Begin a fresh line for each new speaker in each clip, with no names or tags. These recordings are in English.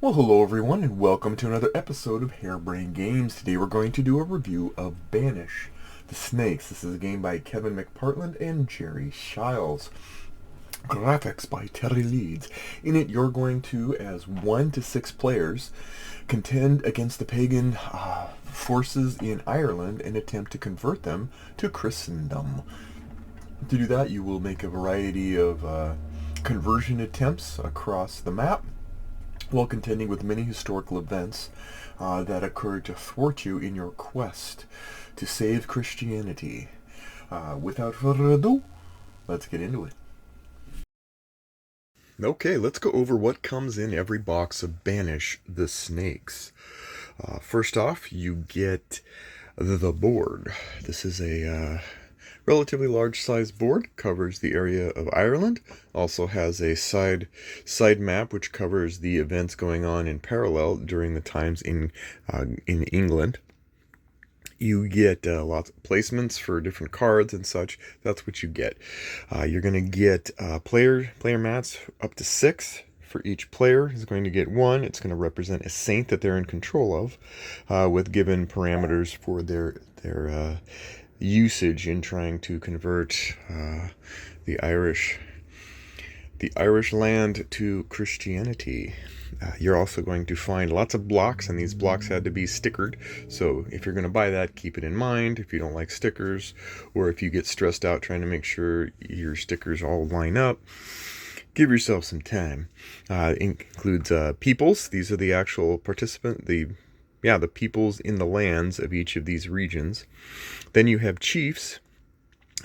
Well, hello everyone, and welcome to another episode of Harebrained Games. Today we're going to do a review of Banish, the Snakes. This is a game by Kevin McPartland and Jerry Shiles. Graphics by Terry Leeds. In it, you're going to, as 1 to 6 players, contend against the pagan forces in Ireland and attempt to convert them to Christendom. To do that, you will make a variety of conversion attempts across the map, while contending with many historical events that occurred to thwart you in your quest to save Christianity. Without further ado, let's get into it. Okay, let's go over what comes in every box of Banish the Snakes. First off, you get the board. This is a relatively large size board, covers the area of Ireland, also has a side map which covers the events going on in parallel during the times in England. You get lots of placements for different cards and such. That's what you get. You're going to get player mats up to 6. For each player is going to get 1. It's going to represent a saint that they're in control of, with given parameters for their usage in trying to convert the Irish land to Christianity. You're also going to find lots of blocks, and these blocks had to be stickered. So if you're going to buy that, keep it in mind. If you don't like stickers, or if you get stressed out trying to make sure your stickers all line up, give yourself some time. It includes peoples. These are the actual the peoples in the lands of each of these regions. Then you have chiefs.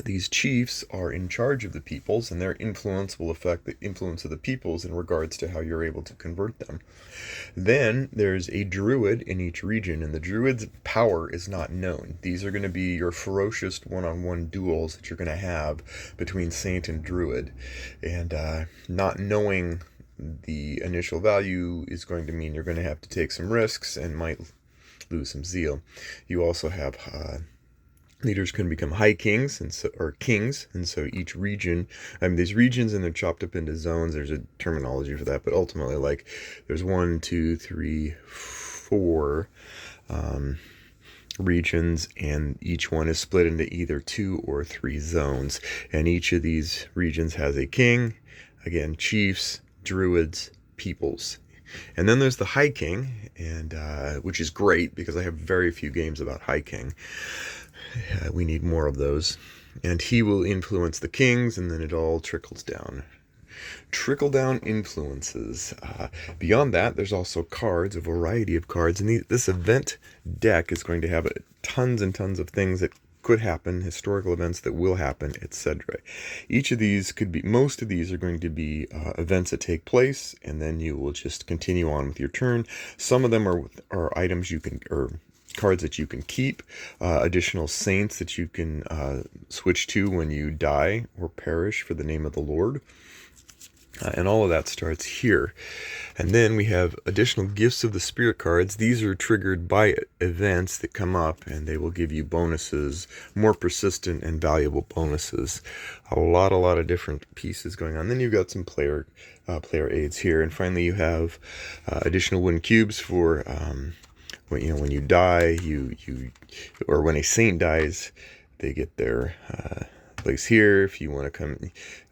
These chiefs are in charge of the peoples, and their influence will affect the influence of the peoples in regards to how you're able to convert them. Then there's a druid in each region, and the druid's power is not known. These are going to be your ferocious one-on-one duels that you're going to have between saint and druid. And not knowing the initial value is going to mean you're going to have to take some risks and might lose some zeal. You also have leaders can become high kings or kings, and so each region, these regions, and they're chopped up into zones. There's a terminology for that, but ultimately, like, there's 1, 2, 3, 4 regions, and each one is split into either 2 or 3 zones, and each of these regions has a king, again, chiefs, druids, peoples. And then there's the High King, and which is great because I have very few games about High King. We need more of those. And he will influence the kings, and then it all trickles down. Trickle-down influences. Beyond that, there's also cards, a variety of cards. And this event deck is going to have tons and tons of things that could happen, historical events that will happen, etc. Each of these most of these are going to be events that take place, and then you will just continue on with your turn. Some of them are items you can, or cards that you can keep, additional saints that you can switch to when you die or perish for the name of the Lord. And all of that starts here. And then we have additional gifts of the spirit cards. These are triggered by events that come up, and they will give you bonuses, more persistent and valuable bonuses. A lot of different pieces going on. Then you've got some player aids here. And finally you have additional wooden cubes for when you die, or when a saint dies, they get their place here. If you want to come,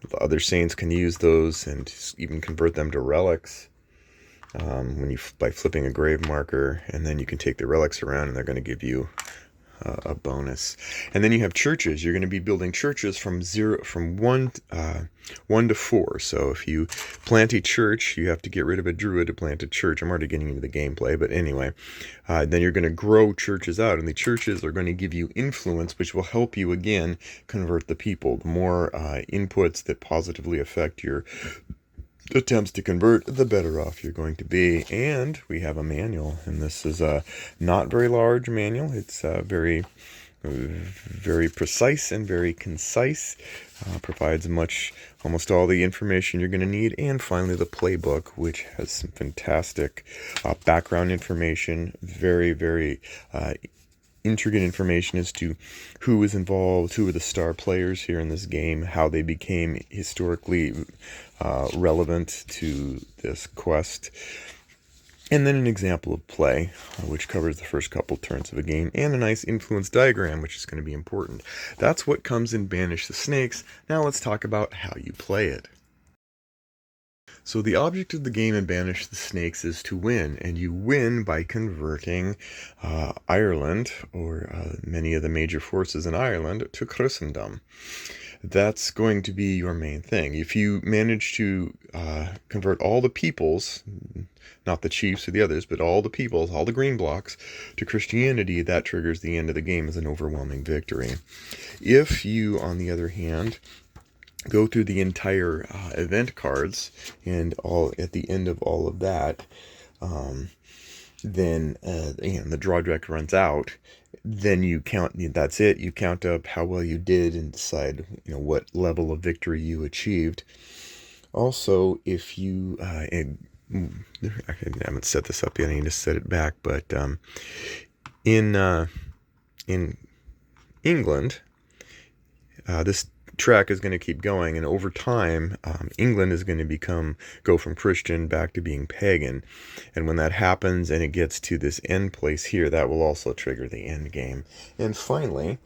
the other saints can use those and even convert them to relics by flipping a grave marker, and then you can take the relics around, and they're going to give you a bonus. And then you have churches. You're going to be building churches from 1 to 4. So if you plant a church, you have to get rid of a druid to plant a church. I'm already getting into the gameplay, but anyway, then you're going to grow churches out, and the churches are going to give you influence, which will help you again convert the people. The more inputs that positively affect your attempts to convert, the better off you're going to be. And we have a manual, and this is a not very large manual. It's very precise and very concise. Provides almost all the information you're going to need. And finally, the playbook, which has some fantastic background information, very intricate information as to who was involved, who were the star players here in this game, how they became historically relevant to this quest. And then an example of play, which covers the first couple turns of a game, and a nice influence diagram, which is going to be important. That's what comes in Banish the Snakes. Now let's talk about how you play it. So the object of the game in Banish the Snakes is to win, and you win by converting Ireland, or many of the major forces in Ireland, to Christendom. That's going to be your main thing. If you manage to convert all the peoples, not the chiefs or the others, but all the peoples, all the green blocks, to Christianity, that triggers the end of the game as an overwhelming victory. If you, on the other hand, go through the entire event cards, and all at the end of all of that, then the draw deck runs out. Then you count. That's it. You count up how well you did and decide, what level of victory you achieved. Also, if you I haven't set this up yet. I need to set it back. But in England, this track is going to keep going, and over time England is going to go from Christian back to being pagan, and when that happens and it gets to this end place here, that will also trigger the end game. And finally,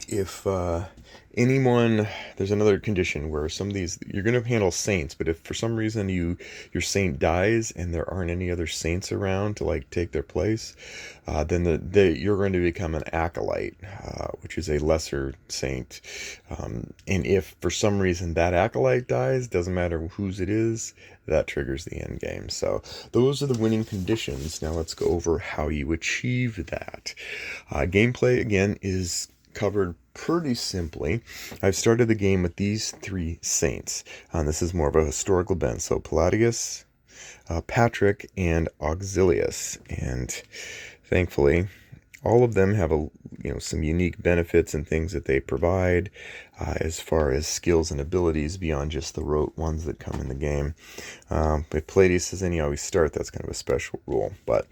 if there's another condition where some of these, you're going to handle saints, but if for some reason your saint dies and there aren't any other saints around to take their place, then you're going to become an acolyte, which is a lesser saint. And if for some reason that acolyte dies, doesn't matter whose it is, that triggers the end game. So those are the winning conditions. Now let's go over how you achieve that. Gameplay, again, is covered pretty simply. I've started the game with these three saints. This is more of a historical bent. So Palladius, Patrick, and Auxilius. And thankfully, all of them have some unique benefits and things that they provide as far as skills and abilities beyond just the rote ones that come in the game. If Palladius says any always start, that's kind of a special rule. But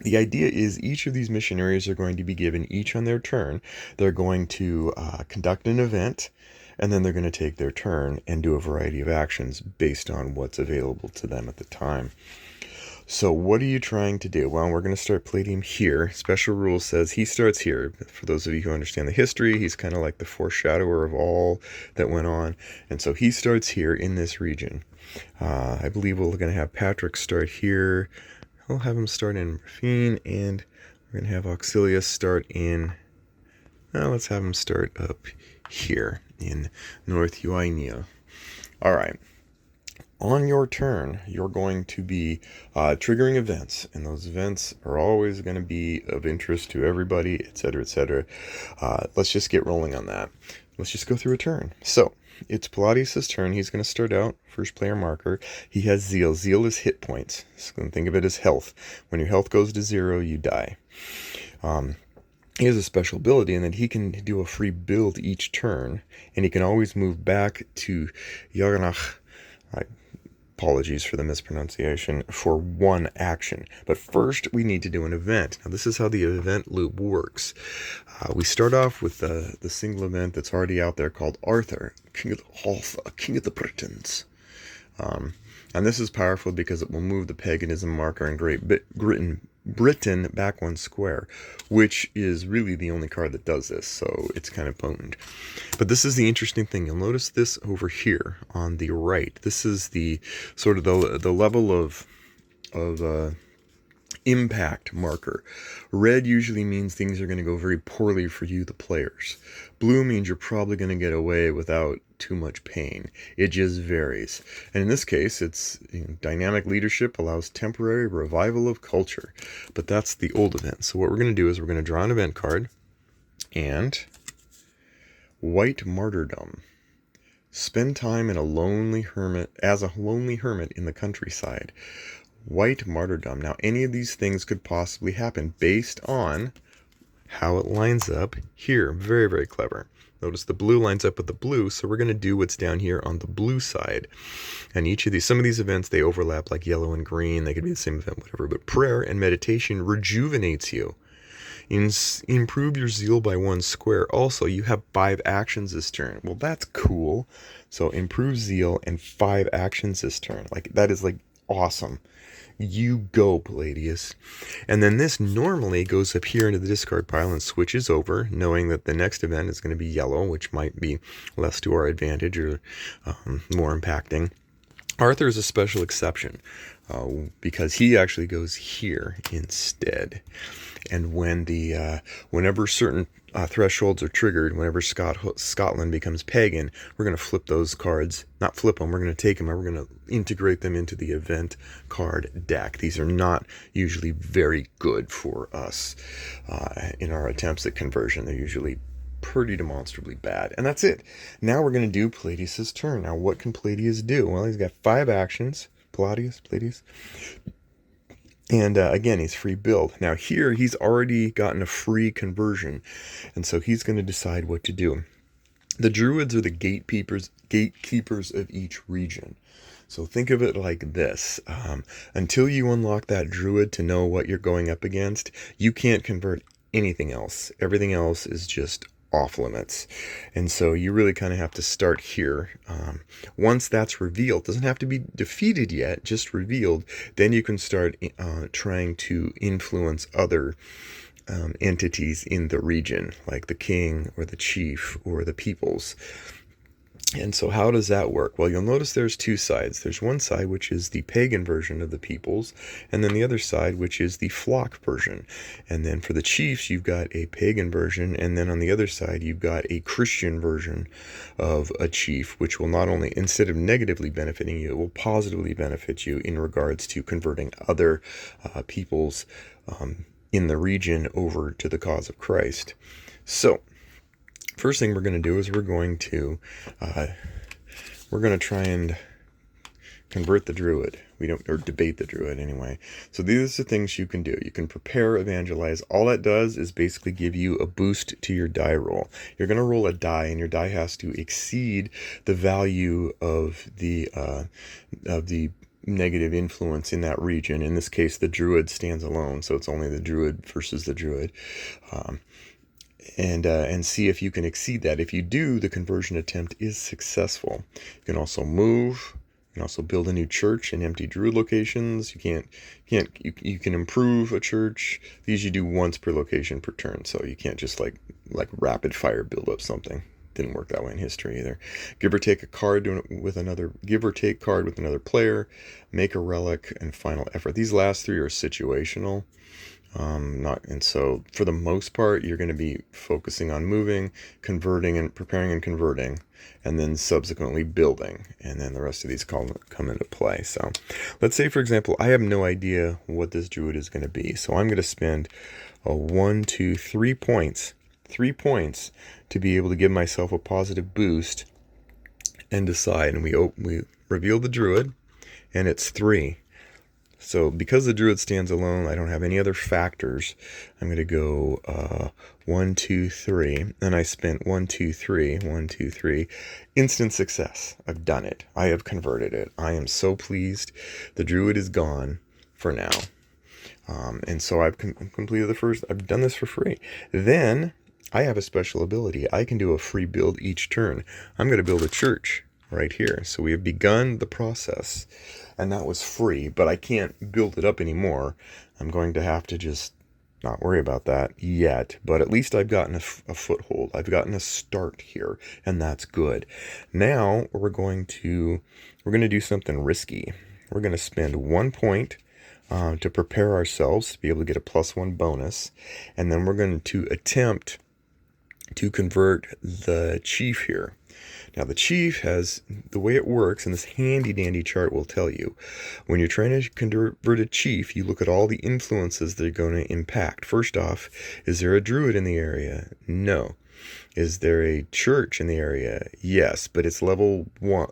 the idea is each of these missionaries are going to be given, each on their turn, they're going to conduct an event, and then they're going to take their turn and do a variety of actions based on what's available to them at the time. So what are you trying to do? Well, we're going to start Palladium here. Special rule says he starts here. For those of you who understand the history, he's kind of like the foreshadower of all that went on. And so he starts here in this region. I believe we're going to have Patrick start here. I'll have him start in Raphine, and we're going to have Auxilius start in, let's have him start up here in North Uainia. All right. On your turn, you're going to be triggering events, and those events are always going to be of interest to everybody, etc., etc. Let's just get rolling on that. Let's just go through a turn. So, it's Palladius' turn. He's going to start out, first player marker. He has Zeal. Zeal is hit points. So think of it as health. When your health goes to 0, you die. He has a special ability in that he can do a free build each turn, and he can always move back to Yaganach. Apologies for the mispronunciation, for one action. But first, we need to do an event. Now, this is how the event loop works. We start off with the single event that's already out there called Arthur, King of the Britons. And this is powerful because it will move the paganism marker in Great Britain back 1 square, which is really the only card that does this, so it's kind of potent. But this is the interesting thing. You'll notice this over here on the right. This is the sort of the level of impact marker. Red usually means things are going to go very poorly for you, the players. Blue means you're probably going to get away without too much pain. It just varies. And in this case, it's dynamic leadership allows temporary revival of culture. But that's the old event. So what we're going to do is we're going to draw an event card and white martyrdom. Spend time as a lonely hermit in the countryside. White martyrdom. Now, any of these things could possibly happen based on how it lines up here. Very, very clever. Notice the blue lines up with the blue, so we're going to do what's down here on the blue side. And some of these events, they overlap like yellow and green. They could be the same event, whatever. But prayer and meditation rejuvenates you. Improve your zeal by 1 square. Also, you have 5 actions this turn. Well, that's cool. So improve zeal and 5 actions this turn. That is awesome. You go, Palladius. And then this normally goes up here into the discard pile and switches over, knowing that the next event is going to be yellow, which might be less to our advantage or more impacting. Arthur is a special exception because he actually goes here instead. And whenever certain thresholds are triggered, whenever Scotland becomes pagan, we're going to flip those cards. Not flip them, we're going to take them and we're going to integrate them into the event card deck. These are not usually very good for us in our attempts at conversion. They're usually pretty demonstrably bad. And that's it. Now we're going to do Palladius' turn. Now what can Palladius do? Well, he's got 5 actions. Palladius. And again, he's free build. Now here, he's already gotten a free conversion. And so he's going to decide what to do. The druids are the gatekeepers of each region. So think of it like this. Until you unlock that druid to know what you're going up against, you can't convert anything else. Everything else is just off limits. And so you really kind of have to start here. Once that's revealed, doesn't have to be defeated yet, just revealed, then you can start trying to influence other entities in the region, like the king or the chief or the peoples. And so how does that work? Well, you'll notice there's 2 sides. There's one side, which is the pagan version of the peoples, and then the other side, which is the flock version. And then for the chiefs, you've got a pagan version, and then on the other side, you've got a Christian version of a chief, which will not only, instead of negatively benefiting you, it will positively benefit you in regards to converting other peoples in the region over to the cause of Christ. So, first thing we're going to do is we're going to try and convert the druid. Or debate the druid anyway. So these are the things you can do. You can prepare, evangelize. All that does is basically give you a boost to your die roll. You're going to roll a die, and your die has to exceed the value of the negative influence in that region. In this case, the druid stands alone, so it's only the druid versus the druid. And see if you can exceed that. If you do, the conversion attempt is successful. You can also move. You can also build a new church in empty druid locations. You can improve a church. These you do once per location per turn, so you can't just like rapid fire build up something. Didn't work that way in history either. Give or take card with another player. Make a relic, and final effort. These last 3 are situational. And so for the most part, you're going to be focusing on moving, converting, and preparing and converting, and then subsequently building, and then the rest of these come into play. So let's say, for example, I have no idea what this druid is going to be, so I'm going to spend 3 points to be able to give myself a positive boost and decide. And we reveal the druid, and it's 3. So because the druid stands alone, I don't have any other factors. I'm going to go 1, 2, 3. And I spent 1, 2, 3, 1, 2, 3. Instant success. I've done it. I have converted it. I am so pleased. The druid is gone for now. And so I've completed the first. I've done this for free. Then I have a special ability. I can do a free build each turn. I'm going to build a church right here. So we have begun the process, and that was free, but I can't build it up anymore. I'm going to have to just not worry about that yet, but at least I've gotten a foothold. I've gotten a start here, and that's good. Now we're going to do something risky. We're going to spend 1 point to prepare ourselves to be able to get a +1 bonus, and then we're going to attempt to convert the chief here. Now the chief has, the way it works, and this handy dandy chart will tell you, when you're trying to convert a chief, you look at all the influences that are going to impact. First off, is there a druid in the area? No. Is there a church in the area? Yes, but it's level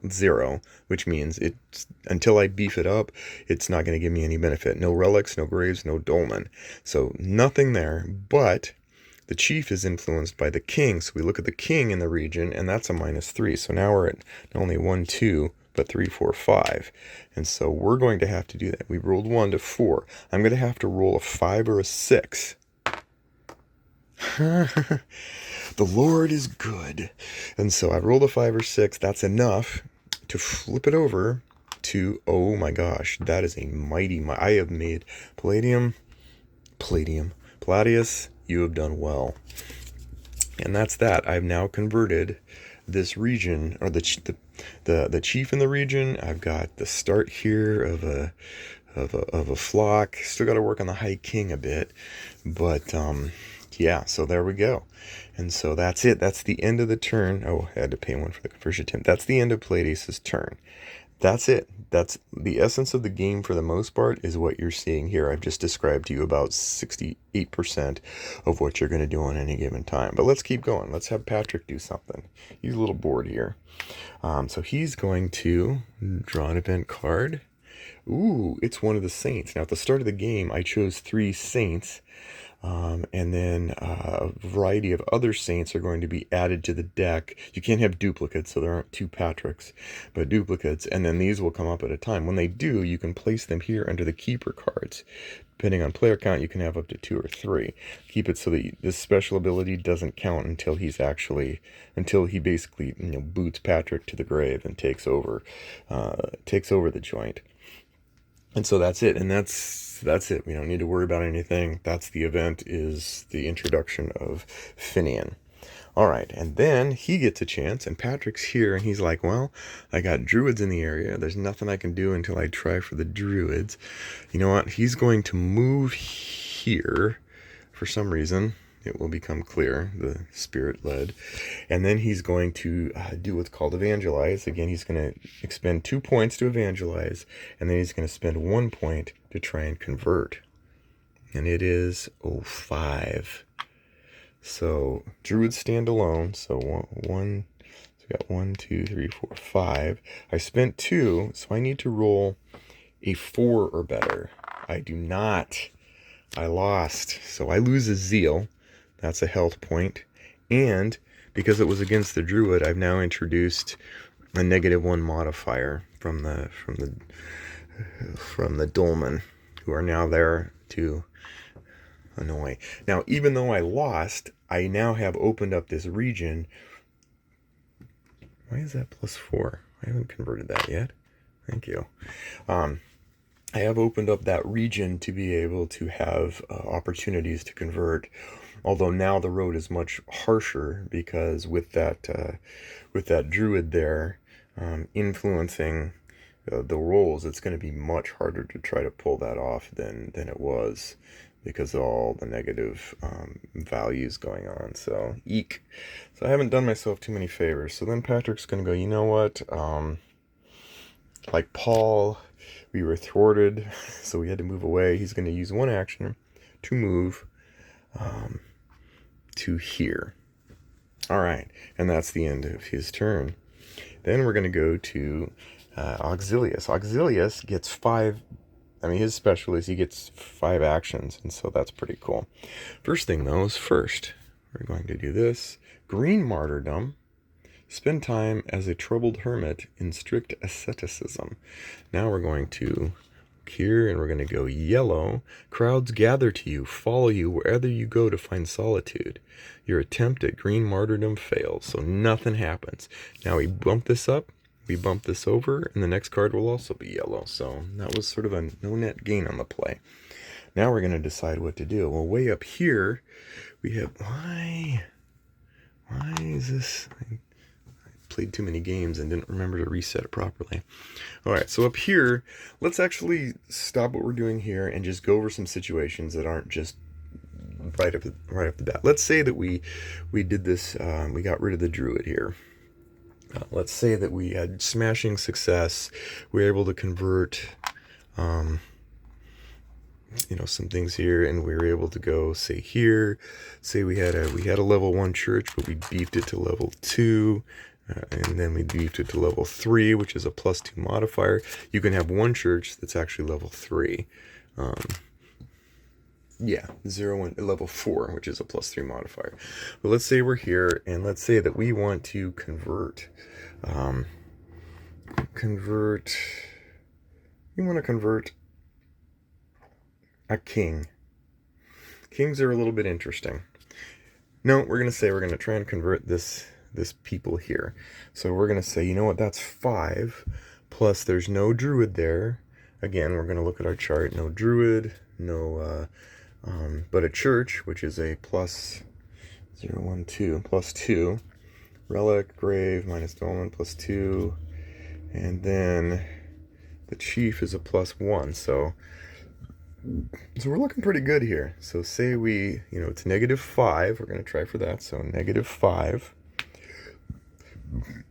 0, which means it's, until I beef it up, it's not going to give me any benefit. No relics, no graves, no dolmen. So nothing there, but the chief is influenced by the king, so we look at the king in the region, and that's a -3. So now we're at not only 1, 2, but 3, 4, 5. And so we're going to have to do that. We rolled 1 to 4. I'm going to have to roll a 5 or a 6. The Lord is good. And so I rolled a 5 or 6. That's enough to flip it over 2. Oh my gosh, that is a mighty, I have made Palladium, Palladius, you have done well. And that's that. I've now converted this region, or the chief in the region. I've got the start here of a flock. Still got to work on the high king a bit, but yeah. So there we go. And so that's it. That's the end of the turn. Oh, I had to pay one for the conversion attempt. That's the end of Palladius' turn. That's it. That's the essence of the game for the most part, is what you're seeing here. I've just described to you about 68% of what you're going to do on any given time. But let's keep going. Let's have Patrick do something. He's a little bored here. So he's going to draw an event card. Ooh, it's one of the saints. Now, at the start of the game, I chose 3 saints. And then a variety of other saints are going to be added to the deck. You can't have duplicates, so there aren't 2 Patricks, but duplicates. And then these will come up at a time. When they do, you can place them here under the keeper cards. Depending on player count, you can have up to 2 or 3. Keep it so that this special ability doesn't count until he basically boots Patrick to the grave and takes over the joint. And so that's it, and that's it. We don't need to worry about anything. That's the event, is the introduction of Finian. All right, and then he gets a chance, and Patrick's here, and he's like, well, I got druids in the area. There's nothing I can do until I try for the druids. You know what? He's going to move here for some reason. It will become clear, the spirit led. And then he's going to do what's called evangelize. Again, he's going to expend 2 points to evangelize, and then he's going to spend 1 point to try and convert. And it is 5. So druids stand alone. So we got 1, 2, 3, 4, 5. I spent 2, so I need to roll a 4 or better. I do not. I lost. So I lose a zeal. That's a health point. And because it was against the druid, I've now introduced a -1 modifier from the dolmen, who are now there to annoy. Now, even though I lost, I now have opened up this region. Why is that +4? I haven't converted that yet. Thank you. I have opened up that region to be able to have opportunities to convert. Although now the road is much harsher, because with that druid there influencing the rolls, it's going to be much harder to try to pull that off than it was, because of all the negative values going on. So eek. So I haven't done myself too many favors. So then Patrick's going to go, you know what? Like Paul, we were thwarted, so we had to move away. He's going to use 1 action to move to here. All right, and that's the end of his turn. Then we're going to go to Auxilius. Auxilius gets 5. His special is he gets 5 actions, and so that's pretty cool. First thing, though, is first. We're going to do this. Green martyrdom. Spend time as a troubled hermit in strict asceticism. Now we're going to here, and we're going to go yellow. Crowds gather to you, follow you wherever you go to find solitude. Your attempt at green martyrdom fails, so nothing happens. Now we bump this up, we bump this over, and the next card will also be yellow. So that was sort of a no net gain on the play. Now we're going to decide what to do. Well, way up here, we have, why is this? I played too many games and didn't remember to reset it properly. All right, so up here, let's actually stop what we're doing here and just go over some situations that aren't just right up the bat. Let's say that we did this, we got rid of the druid here. Let's say that we had smashing success. We were able to convert some things here, and we were able to go, say here, say we had a level 1 church, but we beefed it to level 2. And then we beefed it to level 3, which is a +2 modifier. You can have 1 church that's actually level 3. 0 and level 4, which is a +3 modifier. But let's say we're here, and let's say that we want to convert. We want to convert a king. Kings are a little bit interesting. No, we're going to try and convert this people here. So we're going to say, you know what, that's 5 plus there's no druid there. Again, we're going to look at our chart. No druid, no, but a church, which is a plus 0, 1, 2, plus 2. Relic, grave, minus dolmen, plus 2. And then the chief is a plus 1. So we're looking pretty good here. So say we, it's -5. We're going to try for that. So -5.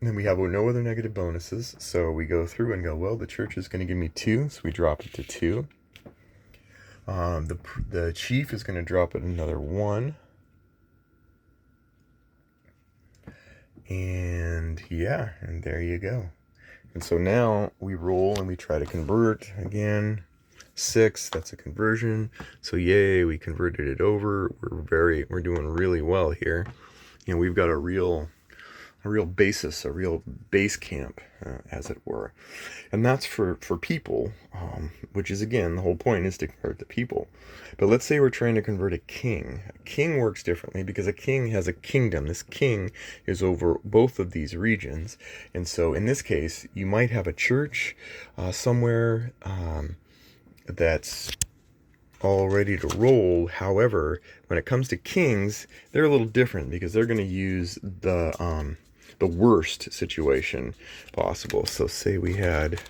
Then we have no other negative bonuses. So we go through and go, well, the church is going to give me 2. So we drop it to 2. The chief is going to drop it another 1. And yeah, and there you go. And so now we roll and we try to convert again. 6, that's a conversion. So yay, we converted it over. We're doing really well here. We've got a real basis, a real base camp, as it were. And that's for people, which is, again, the whole point is to convert the people. But let's say we're trying to convert a king. A king works differently because a king has a kingdom. This king is over both of these regions. And so in this case, you might have a church somewhere that's all ready to roll. However, when it comes to kings, they're a little different because they're going to use the worst situation possible. So say we had,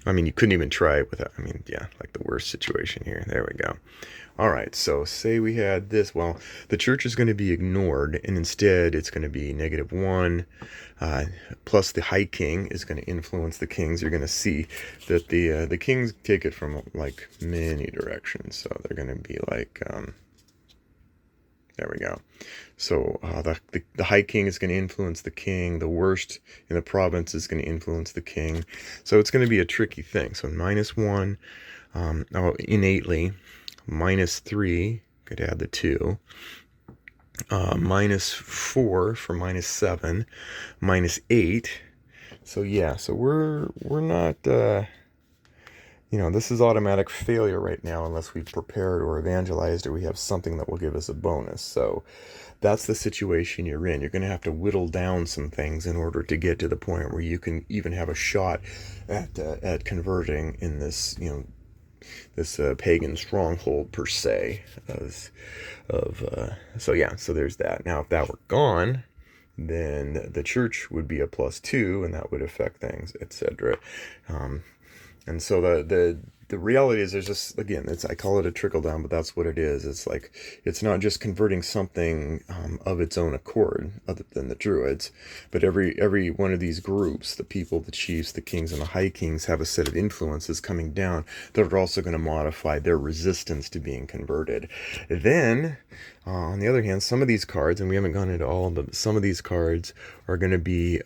you couldn't even try it without, like the worst situation here. There we go. All right, so say we had this. Well, the church is going to be ignored, and instead it's going to be -1, plus the high king is going to influence the kings. You're going to see that the kings take it from like many directions. So they're going to be like, there we go. So the high king is going to influence the king. The worst in the province is going to influence the king. So it's going to be a tricky thing. So -1, innately. -3, could add the 2. -4 for -7. -8. So yeah, so we're not, this is automatic failure right now unless we've prepared or evangelized or we have something that will give us a bonus. So that's the situation you're in. You're going to have to whittle down some things in order to get to the point where you can even have a shot at converting in this, this pagan stronghold per se. So there's that. Now, if that were gone, then the church would be a +2, and that would affect things, etc. And so the reality is there's just, again, I call it a trickle down, but that's what it is. It's like, it's not just converting something of its own accord, other than the druids, but every one of these groups, the people, the chiefs, the kings, and the high kings, have a set of influences coming down that are also going to modify their resistance to being converted. Then, on the other hand, some of these cards, and we haven't gone into all of them, but some of these cards are going to be,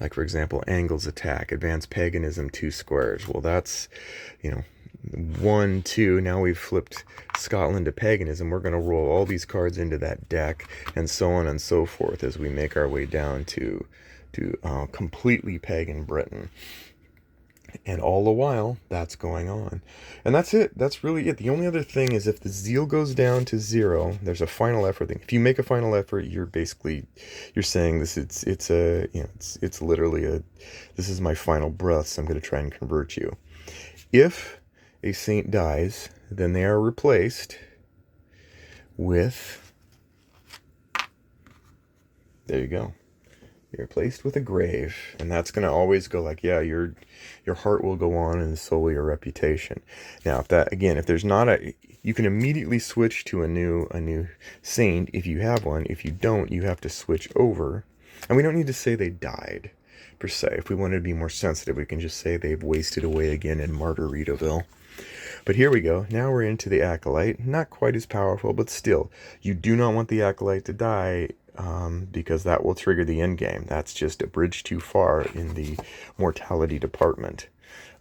like, for example, Angles Attack, Advanced Paganism, 2 squares. Well, that's, 1, 2. Now we've flipped Scotland to paganism. We're going to roll all these cards into that deck, and so on and so forth as we make our way down to completely pagan Britain. And all the while, that's going on. And that's it. That's really it. The only other thing is if the zeal goes down to 0, there's a final effort thing. If you make a final effort, you're saying this. It's literally this is my final breath, so I'm going to try and convert you. If a saint dies, then they are replaced with, there you go. You're replaced with a grave, and that's going to always go like, yeah, your heart will go on, and so will your reputation. Now, if there's not you can immediately switch to a new saint if you have one. If you don't, you have to switch over, and we don't need to say they died per se. If we wanted to be more sensitive, we can just say they've wasted away again in Margaritaville. But here we go. Now we're into the Acolyte. Not quite as powerful, but still, you do not want the Acolyte to die, because that will trigger the end game. That's just a bridge too far in the mortality department.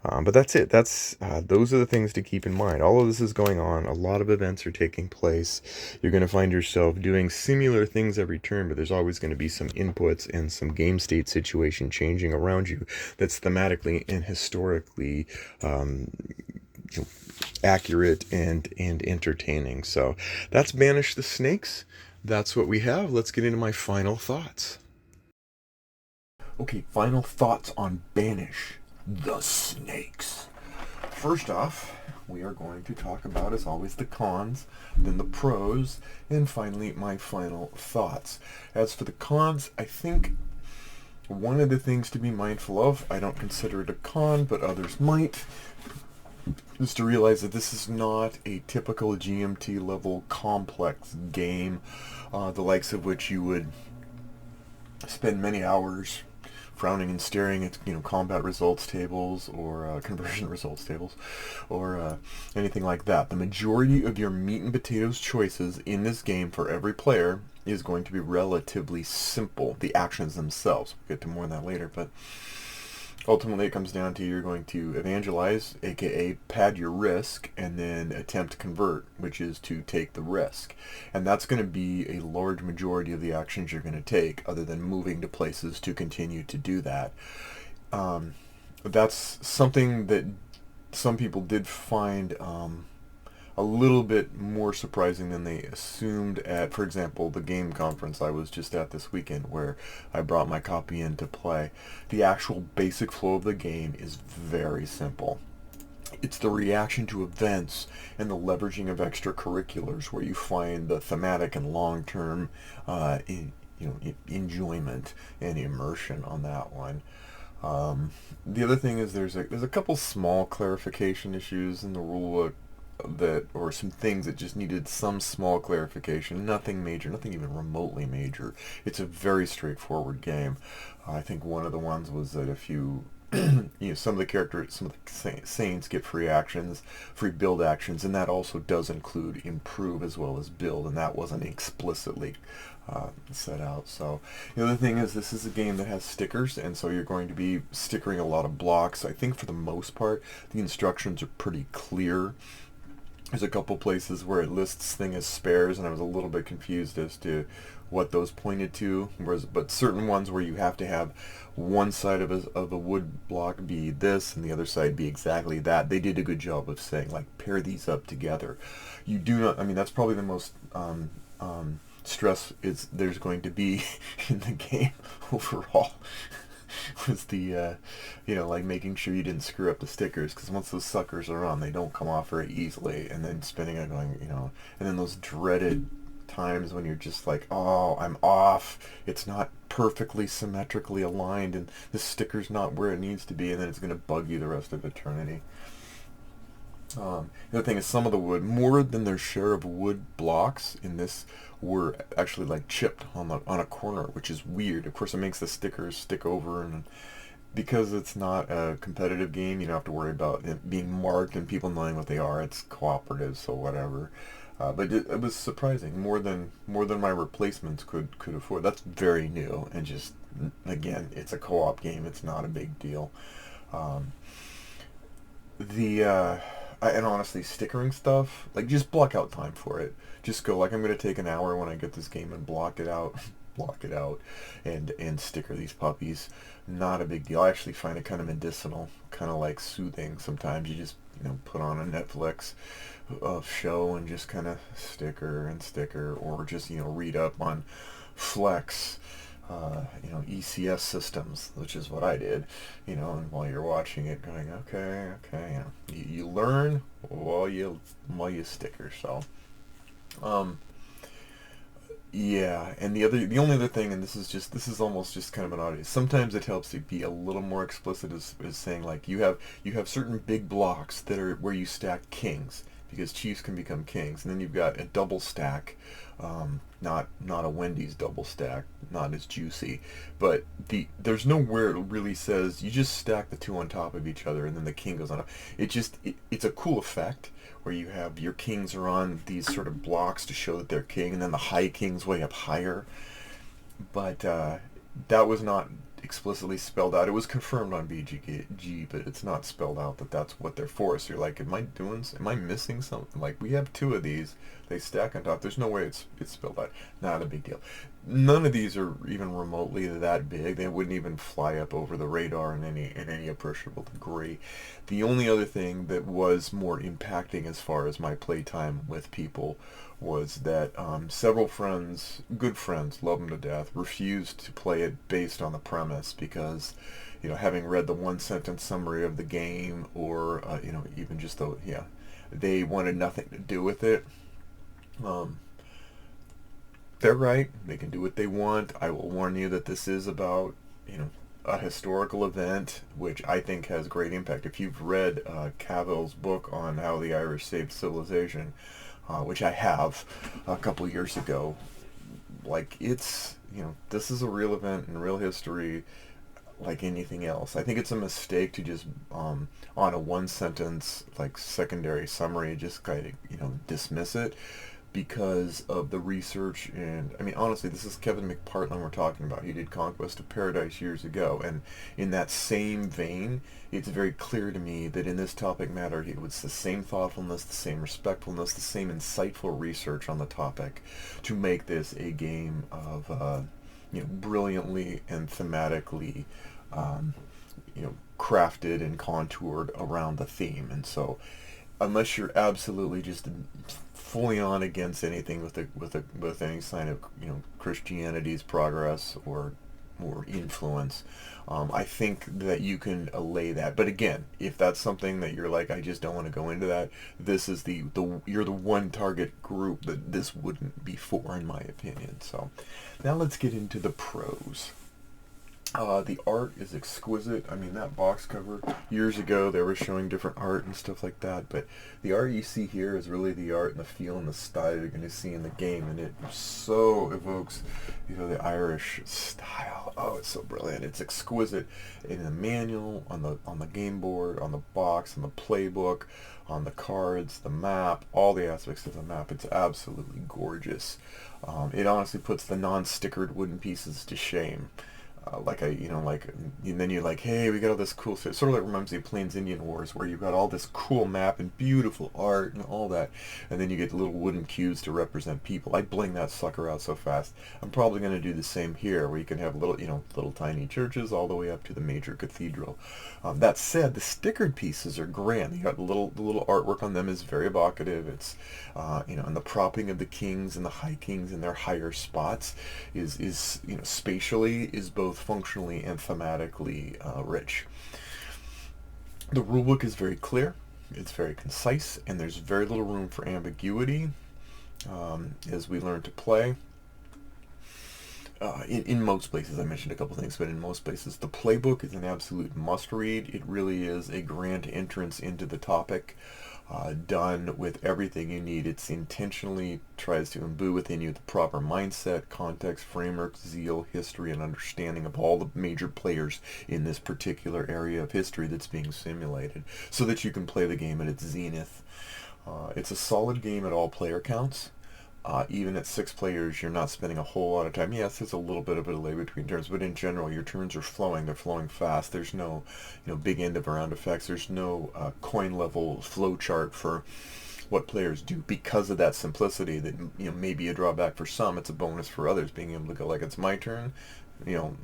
But that's it. Those are the things to keep in mind. All of this is going on. A lot of events are taking place. You're going to find yourself doing similar things every turn, but there's always going to be some inputs and some game state situation changing around you that's thematically and historically accurate and entertaining. So that's Banish the Snakes. That's what we have. Let's get into my final thoughts. Okay, final thoughts on Banish, the snakes. First off, we are going to talk about, as always, the cons, then the pros, and finally my final thoughts. As for the cons, I think one of the things to be mindful of, I don't consider it a con, but others might, is to realize that this is not a typical GMT level complex game, the likes of which you would spend many hours frowning and staring at combat results tables or conversion results tables or anything like that. The majority of your meat and potatoes choices in this game for every player is going to be relatively simple. The actions themselves, we'll get to more on that later, but ultimately it comes down to you're going to evangelize, aka pad your risk, and then attempt to convert, which is to take the risk. And that's going to be a large majority of the actions you're going to take, other than moving to places to continue to do that. That's something that some people did find a little bit more surprising than they assumed at, for example, the game conference I was just at this weekend, where I brought my copy in to play. The actual basic flow of the game is very simple. It's the reaction to events and the leveraging of extracurriculars where you find the thematic and long-term enjoyment and immersion on that one. The other thing is there's a couple small clarification issues in the rulebook, or some things that just needed some small clarification. Nothing major, nothing even remotely major. It's a very straightforward game. I think one of the ones was that if you some of the saints get free actions, free build actions, and that also does include improve as well as build, and that wasn't explicitly set out. So the other thing is, this is a game that has stickers, and so you're going to be stickering a lot of blocks. I think for the most part the instructions are pretty clear. There's a couple places where it lists things as spares, and I was a little bit confused as to what those pointed to. But certain ones where you have to have one side of a wood block be this and the other side be exactly that, they did a good job of saying, like, pair these up together. You do not, I mean, that's probably the most stress there's going to be in the game overall. Was the like making sure you didn't screw up the stickers, because once those suckers are on, they don't come off very easily, and then spinning it going, and then those dreaded times when you're just like, oh, I'm off, it's not perfectly symmetrically aligned, and the sticker's not where it needs to be, and then it's going to bug you the rest of eternity. The other thing is, some of the wood, more than their share of wood blocks in this, were actually like chipped on a corner, which is weird. Of course, it makes the stickers stick over, and because it's not a competitive game, you don't have to worry about it being marked and people knowing what they are. It's cooperative, so whatever. But it was surprising, more than my replacements could afford. That's very new, and just, again, it's a co-op game. It's not a big deal. And honestly, stickering stuff, like, just block out time for it. Just go, like, I'm going to take an hour when I get this game and block it out, and sticker these puppies. Not a big deal. I actually find it kind of medicinal, kind of like soothing. Sometimes you just, put on a Netflix show and just kind of sticker, or just, read up on Flex, ECS systems, which is what I did, and while you're watching it, going, okay, you learn while you sticker. So, yeah, and the only other thing, and this is almost just kind of an oddity. Sometimes it helps to be a little more explicit, as saying, like, you have certain big blocks that are where you stack kings, because chiefs can become kings, and then you've got a double stack, not a Wendy's double stack, not as juicy, but there's nowhere it really says you just stack the two on top of each other and then the king goes on top. It's a cool effect where you have your kings are on these sort of blocks to show that they're king, and then the high king's way up higher, but that was not explicitly spelled out. It was confirmed on BGG, but it's not spelled out that that's what they're for. So you're like, am I missing something? Like, we have two of these, they stack on top. There's no way it's spelled out. Not a big deal. none of these are even remotely that big. They wouldn't even fly up over the radar in any appreciable degree. The only other thing that was more impacting as far as my playtime with people was that several friends, good friends, love them to death, refused to play it based on the premise because, having read the one sentence summary of the game or even just the they wanted nothing to do with it. Um, they're right. They can do what they want. I will warn you that this is about, a historical event, which I think has great impact. If you've read Cavill's book on how the Irish saved civilization, which I have a couple years ago, like this is a real event in real history like anything else. I think it's a mistake to just on a one sentence like secondary summary just kind of dismiss it because of the research. And I mean, honestly, this is Kevin McPartland we're talking about. He did Conquest of Paradise years ago, and in that same vein, it's very clear to me that in this topic matter, it was the same thoughtfulness, the same respectfulness, the same insightful research on the topic to make this a game of brilliantly and thematically crafted and contoured around the theme. And so unless you're absolutely just fully on against anything with any sign of Christianity's progress or influence, I think that you can allay that. But again, if that's something that you're like, I just don't want to go into that, this is the you're the one target group that this wouldn't be for, in my opinion. So now let's get into the pros. The art is exquisite. I mean, that box cover, years ago they were showing different art and stuff like that, but the art you see here is really the art and the feel and the style you're going to see in the game, and it so evokes, the Irish style. Oh, it's so brilliant. It's exquisite in the manual, on the game board, on the box, on the playbook, on the cards, the map, all the aspects of the map. It's absolutely gorgeous. It honestly puts the non-stickered wooden pieces to shame. And then you're like, hey, we got all this cool stuff. Sort of like reminds me of Plains Indian Wars, where you've got all this cool map and beautiful art and all that, and then you get little wooden cubes to represent people. I bling that sucker out so fast. I'm probably going to do the same here, where you can have little tiny churches all the way up to the major cathedral. That said, the stickered pieces are grand. You got the little artwork on them is very evocative. It's and the propping of the kings and the high kings in their higher spots is spatially is both functionally and thematically rich. The rulebook is very clear, it's very concise, and there's very little room for ambiguity as we learn to play. In most places, I mentioned a couple things, but in most places, the playbook is an absolute must-read. It really is a grand entrance into the topic, done with everything you need. It's intentionally tries to imbue within you the proper mindset, context, framework, zeal, history, and understanding of all the major players in this particular area of history that's being simulated, so that you can play the game at its zenith. It's a solid game at all player counts. Even at 6 players, you're not spending a whole lot of time. Yes, there's a little bit of a delay between turns, but in general, your turns are flowing. They're flowing fast. There's no, big end of round effects. There's no coin level flow chart for what players do because of that simplicity. That may be a drawback for some. It's a bonus for others, being able to go like, it's my turn. Handle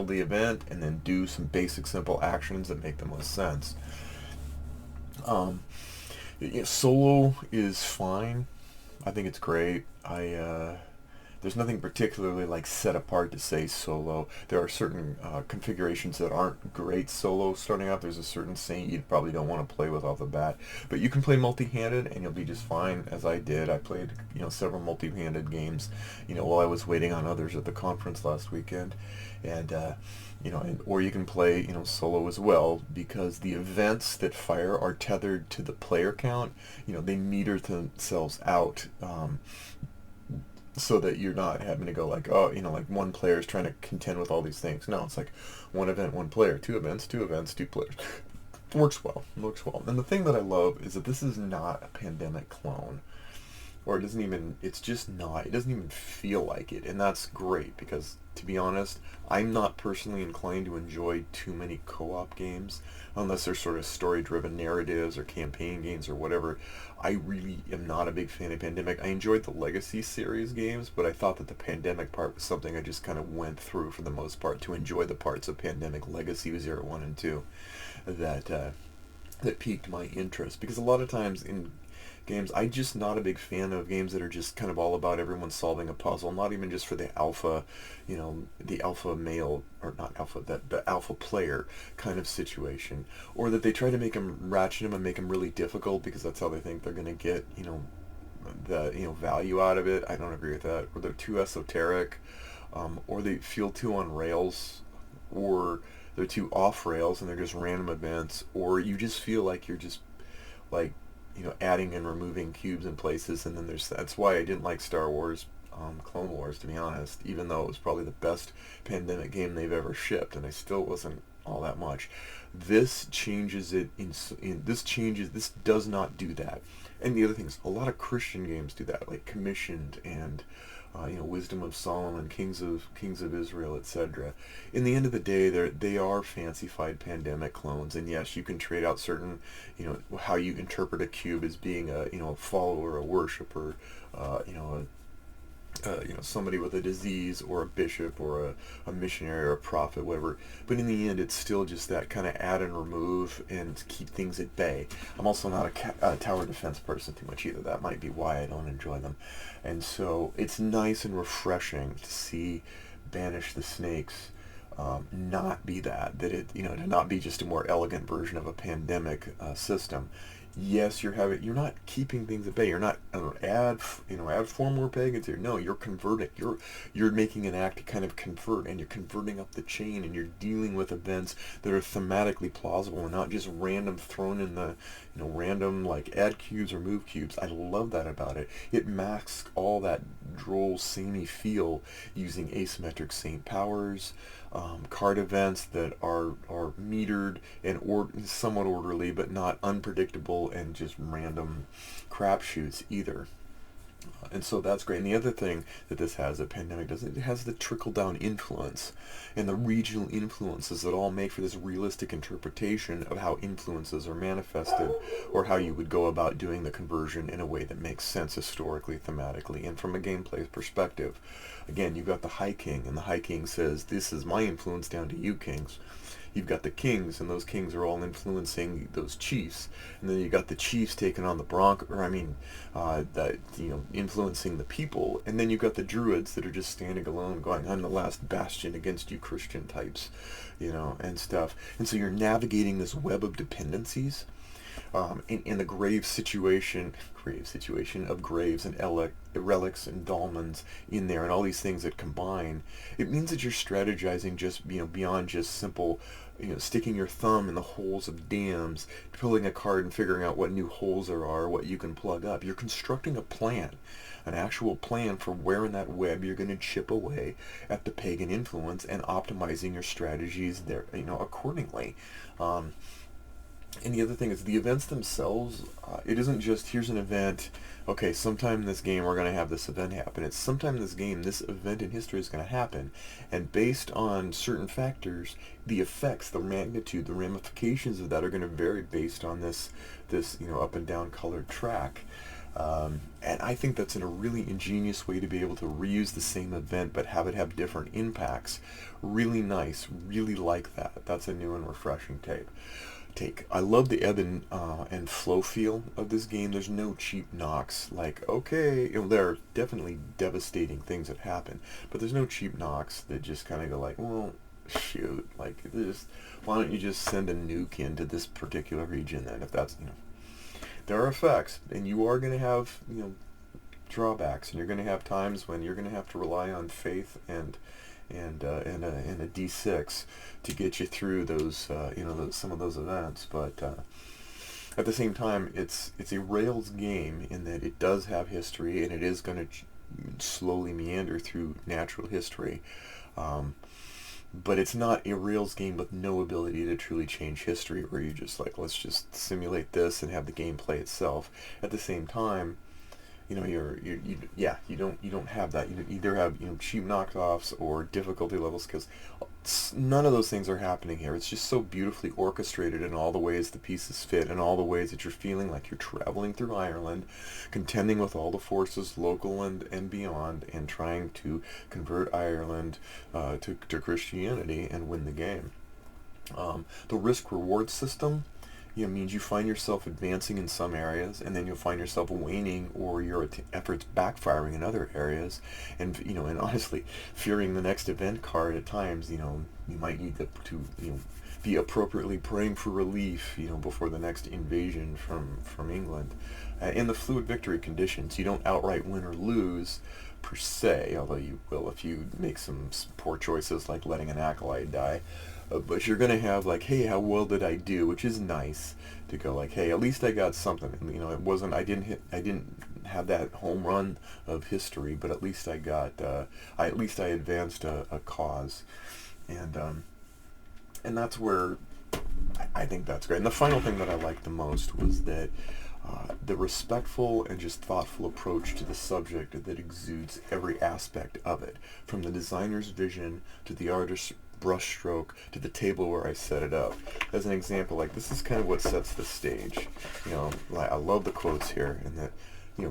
the event and then do some basic simple actions that make the most sense. Solo is fine. I think it's great. There's nothing particularly like set apart to say solo. There are certain configurations that aren't great solo starting out. There's a certain saint you probably don't want to play with off the bat, but you can play multi-handed and you'll be just fine, as I did. I played several multi-handed games while I was waiting on others at the conference last weekend, and or you can play solo as well, because the events that fire are tethered to the player count. They meter themselves out, so that you're not having to go like, like one player is trying to contend with all these things. No, it's like one event, one player, two events, two players. Works well. And the thing that I love is that this is not a pandemic clone. or it doesn't even, it's just not, it doesn't even feel like it. And that's great because, to be honest, I'm not personally inclined to enjoy too many co-op games unless they're sort of story-driven narratives or campaign games or whatever. I really am not a big fan of Pandemic. I enjoyed the Legacy series games, but I thought that the Pandemic part was something I just kind of went through for the most part to enjoy the parts of Pandemic Legacy 0, 1, and 2 that that piqued my interest, because a lot of times in games, I'm just not a big fan of games that are just kind of all about everyone solving a puzzle, not even just for the alpha, the alpha male, or not alpha, that the alpha player kind of situation, or that they try to make them, ratchet them and make them really difficult because that's how they think they're going to get, the, value out of it. I don't agree with that. Or they're too esoteric, or they feel too on rails, or they're too off rails and they're just random events, or you just feel like you're just like, adding and removing cubes in places. And then that's why I didn't like Star Wars Clone Wars, to be honest, even though it was probably the best Pandemic game they've ever shipped, and I still wasn't all that much. This changes it this does not do that. And the other things, a lot of Christian games do that, like Commissioned and Wisdom of Solomon, Kings of Israel, etc. In the end of the day, they are fancified Pandemic clones, and yes, you can trade out certain, how you interpret a cube as being a follower, a worshiper, somebody with a disease, or a bishop, or a missionary, or a prophet, whatever. But in the end, it's still just that kind of add and remove and keep things at bay. I'm also not a tower defense person too much either. That might be why I don't enjoy them. And so it's nice and refreshing to see Banish the Snakes not be to not be just a more elegant version of a Pandemic system. Yes, you're not keeping things at bay. You're not add 4 more pagans here. No, you're converting. You're making an act to kind of convert, and you're converting up the chain, and you're dealing with events that are thematically plausible and not just random thrown in the random, like, add cubes or move cubes. I love that about it. It masks all that droll, samey feel using asymmetric saint powers, card events that are metered and somewhat orderly, but not unpredictable and just random crapshoots either. And so that's great. And the other thing that this has, that Pandemic does, it has the trickle-down influence and the regional influences that all make for this realistic interpretation of how influences are manifested, or how you would go about doing the conversion in a way that makes sense historically, thematically, and from a gameplay perspective. Again, you've got the High King, and the High King says, "This is my influence down to you, kings." You've got the kings, and those kings are all influencing those chiefs, and then you got the chiefs taking on the influencing the people, and then you've got the druids that are just standing alone, going, "I'm the last bastion against you Christian types," and stuff. And so you're navigating this web of dependencies, in the grave situation of graves and relics and dolmens in there, and all these things that combine. It means that you're strategizing just beyond just simple, sticking your thumb in the holes of dams, pulling a card and figuring out what new holes there are, what you can plug up. You're constructing a plan, an actual plan for where in that web you're going to chip away at the pagan influence, and optimizing your strategies there, accordingly. And the other thing is the events themselves. It isn't just, here's an event, okay, sometime in this game we're going to have this event happen. It's sometime in this game this event in history is going to happen. And based on certain factors, the effects, the magnitude, the ramifications of that are going to vary based on this up and down colored track. And I think that's a really ingenious way to be able to reuse the same event but have it have different impacts. Really nice, really like that. That's a new and refreshing take. I love the ebb and flow feel of this game. There's no cheap knocks. Like, okay, there are definitely devastating things that happen, but there's no cheap knocks that just kind of go like, well, shoot, like, why don't you just send a nuke into this particular region then? If that's, there are effects, and you are going to have, drawbacks, and you're going to have times when you're going to have to rely on faith and a D6 to get you through those, some of those events. But at the same time, it's a Rails game in that it does have history, and it is going to slowly meander through natural history. But it's not a Rails game with no ability to truly change history, where you just like, let's just simulate this and have the gameplay itself. At the same time, you don't have that. You either have cheap knockoffs or difficulty levels, because none of those things are happening here. It's just so beautifully orchestrated in all the ways the pieces fit, and all the ways that you're feeling like you're traveling through Ireland, contending with all the forces local and beyond, and trying to convert Ireland to Christianity and win the game. The risk reward system, means you find yourself advancing in some areas, and then you'll find yourself waning, or your efforts backfiring in other areas, and honestly, fearing the next event card at times. You might need to be appropriately praying for relief, before the next invasion from England. In the fluid victory conditions, you don't outright win or lose per se, although you will if you make some poor choices like letting an acolyte die. But you're gonna have like, hey, how well did I do? Which is nice to go like, hey, at least I got something. And, it wasn't. I didn't have that home run of history, but at least I got. At least I advanced a cause, and that's where I think that's great. And the final thing that I liked the most was that the respectful and just thoughtful approach to the subject that exudes every aspect of it, from the designer's vision to the artist's brushstroke to the table where I set it up. As an example, like, this is kind of what sets the stage. I love the quotes here, and that,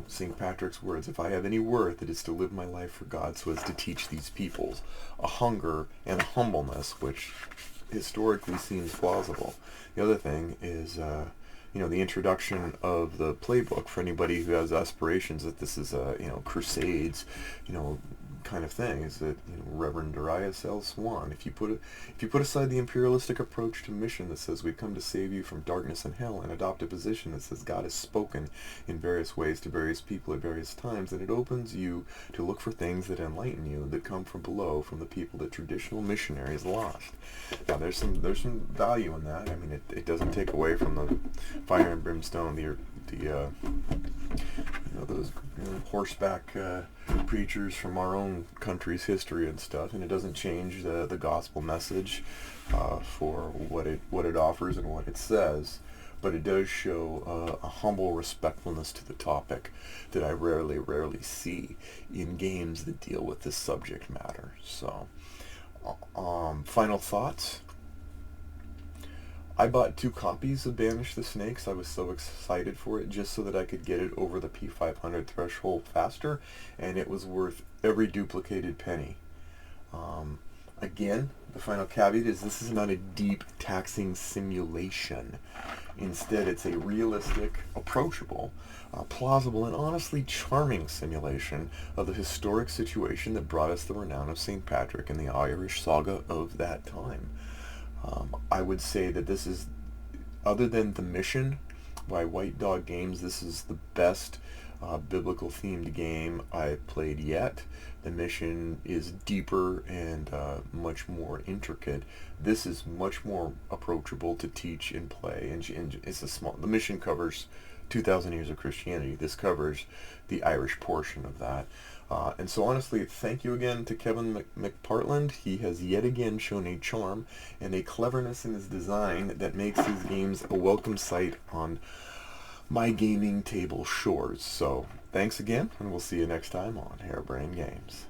St. Patrick's words, "If I have any worth, it is to live my life for God, so as to teach these peoples," a hunger and a humbleness which historically seems plausible. The other thing is the introduction of the playbook for anybody who has aspirations that this is a crusades kind of thing, is that Reverend Darius L. Swan, if you put aside the imperialistic approach to mission that says we've come to save you from darkness and hell, and adopt a position that says God has spoken in various ways to various people at various times, then it opens you to look for things that enlighten you, that come from below, from the people that traditional missionaries lost. Now there's some value in that. I mean, it doesn't take away from the fire and brimstone, those horseback preachers from our own country's history and stuff, and it doesn't change the gospel message for what it offers and what it says, but it does show a humble respectfulness to the topic that I rarely see in games that deal with this subject matter. So, final thoughts. I bought 2 copies of Banish the Snakes. I was so excited for it, just so that I could get it over the P500 threshold faster, and it was worth every duplicated penny. Again, the final caveat is this is not a deep, taxing simulation. Instead, it's a realistic, approachable, plausible, and honestly charming simulation of the historic situation that brought us the renown of St. Patrick and the Irish saga of that time. I would say that this is, other than The Mission by White Dog Games, this is the best biblical themed game I've played yet. The Mission is deeper and much more intricate. This is much more approachable to teach and play, and it's the Mission covers 2,000 years of Christianity. This covers the Irish portion of that. And so honestly, thank you again to Kevin McPartland. He has yet again shown a charm and a cleverness in his design that makes his games a welcome sight on my gaming table shores. So thanks again, and we'll see you next time on Harebrained Games.